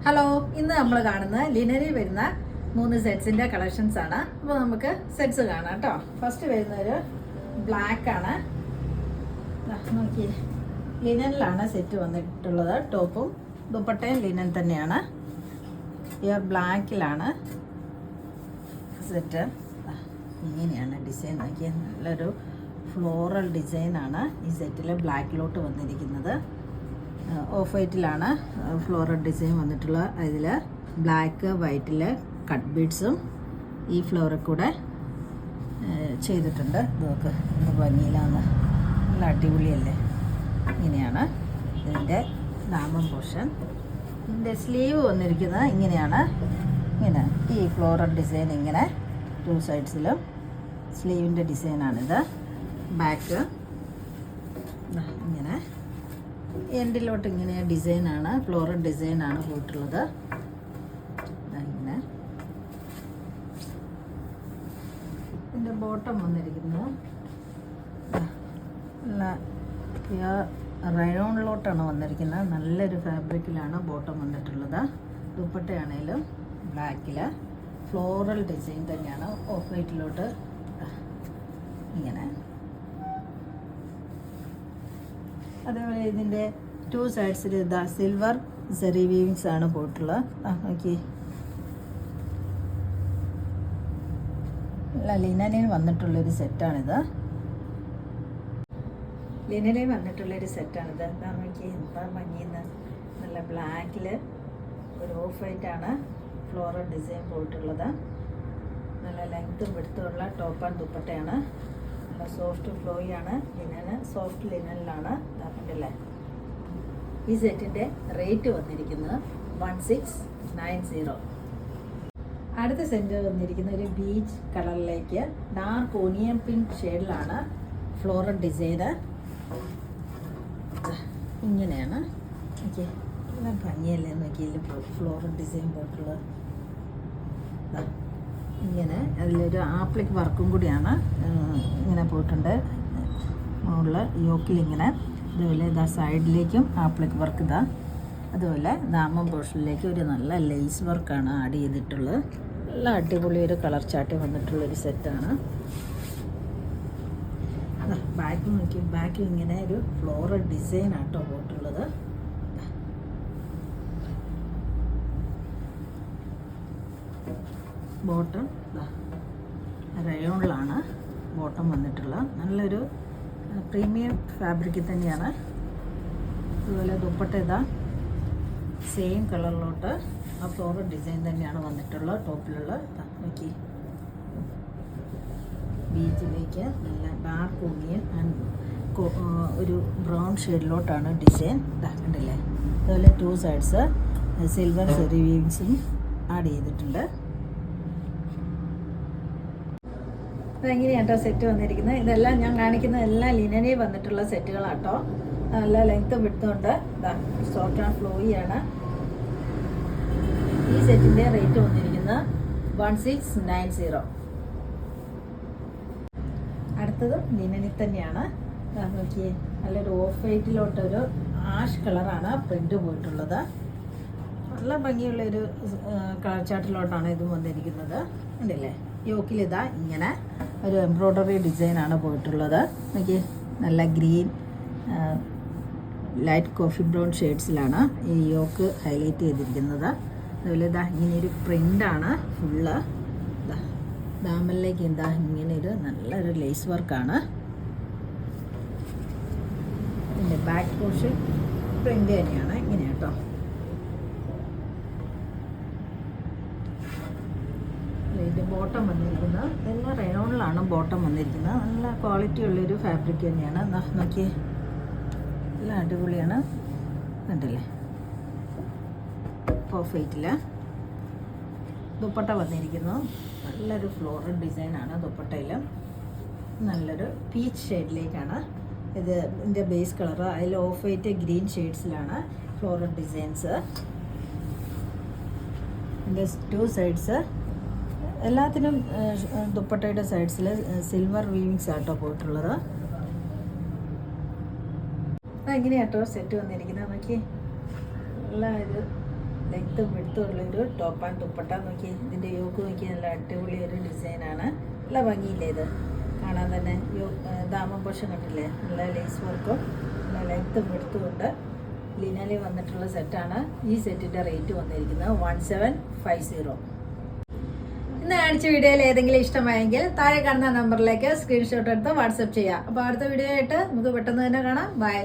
Hello, ഇന്ന് നമ്മൾ കാണുന്ന ലിനനിൽ വരുന്ന 3 സെറ്റ്സിൻ്റെ കളക്ഷൻസ് ആണ്. അപ്പോൾ നമുക്ക് സെറ്റ്സ് കാണാം കേട്ടോ. ഫസ്റ്റ് വരുന്നൊരു ബ്ലാക്ക് ആണ്. നോക്കി, ലിനനിലാണ് സെറ്റ് വന്നിട്ടുള്ളത്. ടോപ്പും ദുപ്പട്ടയും ലിനൻ തന്നെയാണ്. പ്യുർ ബ്ലാക്കിലാണ് സെറ്റ്. ഇങ്ങനെയാണ് ഡിസൈൻ. നോക്കിയാൽ നല്ലൊരു ഫ്ലോറൽ ഡിസൈനാണ് ഈ സെറ്റിൽ ബ്ലാക്കിലോട്ട് വന്നിരിക്കുന്നത്. ഓഫ് വൈറ്റിലാണ് ഫ്ലോറൽ ഡിസൈൻ വന്നിട്ടുള്ള. ഇതിൽ ബ്ലാക്ക് വൈറ്റിൽ കട്ട് ബീഡ്സും ഈ ഫ്ലോറിൽ കൂടെ ചെയ്തിട്ടുണ്ട്. ഇതൊക്കെ ഭംഗിയിലാണ്, നല്ല അടിപൊളിയല്ലേ. ഇങ്ങനെയാണ് ഇതിൻ്റെ ദാമൻ പോർഷൻ. ഇതിൻ്റെ സ്ലീവ് വന്നിരിക്കുന്നത് ഇങ്ങനെയാണ്. ഇങ്ങനെ ഈ ഫ്ലോറൽ ഡിസൈൻ ഇങ്ങനെ 2 സൈഡ്സിലും സ്ലീവിൻ്റെ ഡിസൈനാണിത്. ബാക്ക് ഇങ്ങനെ എൻഡിലോട്ട് ഇങ്ങനെ ഡിസൈനാണ്, ഫ്ലോറൽ ഡിസൈനാണ് പോയിട്ടുള്ളത്. ഇങ്ങനെ ഇതിൻ്റെ ബോട്ടം വന്നിരിക്കുന്നത് നല്ല റയോണിലോട്ടാണ് വന്നിരിക്കുന്നത്. നല്ലൊരു ഫാബ്രിക്കിലാണ് ബോട്ടം വന്നിട്ടുള്ളത്. ദുപ്പട്ടയാണേലും ബ്ലാക്കിൽ ഫ്ലോറൽ ഡിസൈൻ തന്നെയാണ്. ഓഫ് വൈറ്റിലോട്ട് ഇങ്ങനെ. അതേപോലെ ഇതിൻ്റെ 2 സൈഡ്സിൽ ഇതാ സിൽവർ സെറി വീവിങ്സ് ആണ് പോയിട്ടുള്ളത്. നോക്കി, ലിനനിൽ വന്നിട്ടുള്ളൊരു സെറ്റാണിത്. ലിനനിൽ വന്നിട്ടുള്ളൊരു സെറ്റാണിത്. എന്താ നോക്കി, എന്താ ഭംഗിന്ന്. നല്ല ബ്ലാക്കിൽ ഒരു ഓഫ് വൈറ്റാണ് ഫ്ലോറൽ ഡിസൈൻ പോയിട്ടുള്ളത്. നല്ല ലെങ്ത്തും വിടുത്തുമുള്ള ടോപ്പ് ആൻഡ് ദുപ്പട്ടയാണ്. നല്ല സോഫ്റ്റ് ഫ്ലോയാണ്. ലിനന് സോഫ്റ്റ് ലിനനിലാണ് ഇതാക്കണ്ടല്ലേ. ഈ സെറ്റിൻ്റെ റേറ്റ് വന്നിരിക്കുന്നത് 1690. അടുത്ത സെറ്റ് വന്നിരിക്കുന്ന ഒരു ബീച്ച് കളറിലേക്ക് ഡാർക്ക് ഓണിയൻ പിങ്ക് ഷെയ്ഡിലാണ് ഫ്ലോറൽ ഡിസൈന്. ഇങ്ങനെയാണ്. ഓക്കെ, നല്ല ഭംഗിയല്ലേ നോക്കിയില്ല ഫ്ലോറൽ ഡിസൈൻ പോയിട്ടുള്ളത്. ഇങ്ങനെ അതിലൊരു ആപ്ലിക് വർക്കും കൂടിയാണ് ഇങ്ങനെ പോയിട്ടുണ്ട്. മുകളിൽ യോക്കിലിങ്ങനെ, അതുപോലെ ഇതാ സൈഡിലേക്കും ആപ്ലിക് വർക്ക് ഇതാ. അതുപോലെ ദാമൻ പോർഷനിലേക്ക് ഒരു നല്ല ലേസ് വർക്കാണ് ആഡ് ചെയ്തിട്ടുള്ളത്. നല്ല അടിപൊളി ഒരു കളർ ചാർട്ട് വന്നിട്ടുള്ളൊരു സെറ്റാണ്. ബാക്ക് നോക്കി, ബാക്കിൽ ഇങ്ങനെ ഒരു ഫ്ലോറൽ ഡിസൈൻ ആട്ടോ പോയിട്ടുള്ളത്. ബോട്ടം റയോണിലാണ് ബോട്ടം വന്നിട്ടുള്ളത്. നല്ലൊരു പ്രീമിയം ഫാബ്രിക്കിൽ തന്നെയാണ്. അതുപോലെ ദുപ്പട്ട ഇതാ സെയിം കളറിലോട്ട് ആ ഫ്ലോറൽ ഡിസൈൻ തന്നെയാണ് വന്നിട്ടുള്ളത്. ടോപ്പിലുള്ള നോക്കി, ബീച്ചിലേക്ക് നല്ല ഡാർക്ക് ഓണിയൻ ആൻഡ് ഒരു ബ്രൗൺ ഷെയ്ഡിലോട്ടാണ് ഡിസൈൻ കണ്ടില്ലേ. അതുപോലെ 2 സൈഡ്സ് സിൽവർ സെറി വീവിങ്സും ആഡ് ചെയ്തിട്ടുണ്ട്. അതെങ്ങനെയാട്ടോ സെറ്റ് വന്നിരിക്കുന്നത്. ഇതെല്ലാം ഞാൻ കാണിക്കുന്ന എല്ലാം ലിനനിൽ വന്നിട്ടുള്ള സെറ്റുകളാട്ടോ. നല്ല ലെങ്ത്തും വിടുത്തുണ്ട്. Soft and ഫ്ലോയിയാണ്. ഈ സെറ്റിൻ്റെ റേറ്റ് വന്നിരിക്കുന്നത് 1690. അടുത്തത് ലിനനിൽ തന്നെയാണ്. നോക്കിയേ, നല്ലൊരു ഓഫ് വൈറ്റിലോട്ടൊരു ആഷ് കളറാണ് പ്രിൻ്റ് പോയിട്ടുള്ളത്. നല്ല ഭംഗിയുള്ളൊരു കളർ ചാർട്ടിലോട്ടാണ് ഇതും വന്നിരിക്കുന്നത്. ഉണ്ടല്ലേ. യോക്കിലിതാ ഇങ്ങനെ ഒരു എംബ്രോയ്ഡറി ഡിസൈനാണ് പോയിട്ടുള്ളത്. നോക്കി, നല്ല ഗ്രീൻ ലൈറ്റ് കോഫി ബ്രൗൺ ഷെയ്ഡ്സിലാണ് ഈ യോക്ക് ഹൈലൈറ്റ് ചെയ്തിരിക്കുന്നത്. അതുപോലെ ഇതാ ഇങ്ങനെയൊരു പ്രിൻ്റാണ് ഫുള്ള്. ഇതാ ദാമനിലേക്ക് എന്താ ഇങ്ങനെയൊരു നല്ലൊരു ലേസ് വർക്കാണ്. ഇതിൻ്റെ ബാക്ക് പോർഷൻ പ്രിൻ്റ് തന്നെയാണ്. ഇങ്ങനെ കേട്ടോ. ഇതിൻ്റെ ബോട്ടം വന്നിരിക്കുന്നത് എല്ലാം റയോണിലാണ് ബോട്ടം വന്നിരിക്കുന്നത്. നല്ല ക്വാളിറ്റി ഉള്ളൊരു ഫാബ്രിക് തന്നെയാണ്. നോക്കി, നല്ല അടിപൊളിയാണ്. കണ്ടില്ലേ. ഓഫ് വൈറ്റിൽ ദുപ്പട്ട വന്നിരിക്കുന്നു. നല്ലൊരു ഫ്ലോറൽ ഡിസൈനാണ് ദുപ്പട്ടയിൽ. നല്ലൊരു പീച്ച് ഷെയ്ഡിലേക്കാണ് ഇത്. ഇതിൻ്റെ ബേസ് കളർ അതിൽ ഓഫ് വൈറ്റ് ഗ്രീൻ ഷെയ്ഡ്സിലാണ് ഫ്ലോറൽ ഡിസൈൻസ്. ഇതിൻ്റെ 2 സൈഡ്സ് എല്ലാത്തിനും ദുപ്പട്ടയുടെ സൈഡ്സിൽ സിൽവർ വീവിങ്സ് ആട്ടോ പോയിട്ടുള്ളത്. അതെങ്ങനെയാട്ടോ സെറ്റ് വന്നിരിക്കുന്നത്. നോക്കി, നല്ല ഇത് ലെങ്ത്തും വിടുത്തും ഉള്ളൊരു ടോപ്പ് ആൻഡ് ദുപ്പട്ട. നോക്കി ഇതിൻ്റെ യോക്ക് നോക്കി, നല്ല അടിപൊളി ഒരു ഡിസൈനാണ്. നല്ല ഭംഗിയില്ലേ ഇത് കാണാൻ തന്നെ. ദാമൻ പോഷൻ കണ്ടില്ലേ, നല്ല ലേസ് വർക്കും നല്ല ലെങ്ത്തും വിടുത്തും ഉണ്ട്. ലിനലിൽ വന്നിട്ടുള്ള സെറ്റാണ്. ഈ സെറ്റിൻ്റെ റേറ്റ് വന്നിരിക്കുന്നത് 1750. ഇന്ന് കാണിച്ച വീഡിയോയിൽ ഏതെങ്കിലും ഇഷ്ടമായെങ്കിൽ താഴെ കാണുന്ന നമ്പറിലേക്ക് സ്ക്രീൻഷോട്ട് എടുത്ത് വാട്സപ്പ് ചെയ്യാം. അപ്പോൾ അടുത്ത വീഡിയോ ആയിട്ട് നമുക്ക് പെട്ടെന്ന് തന്നെ കാണാം. ബൈ.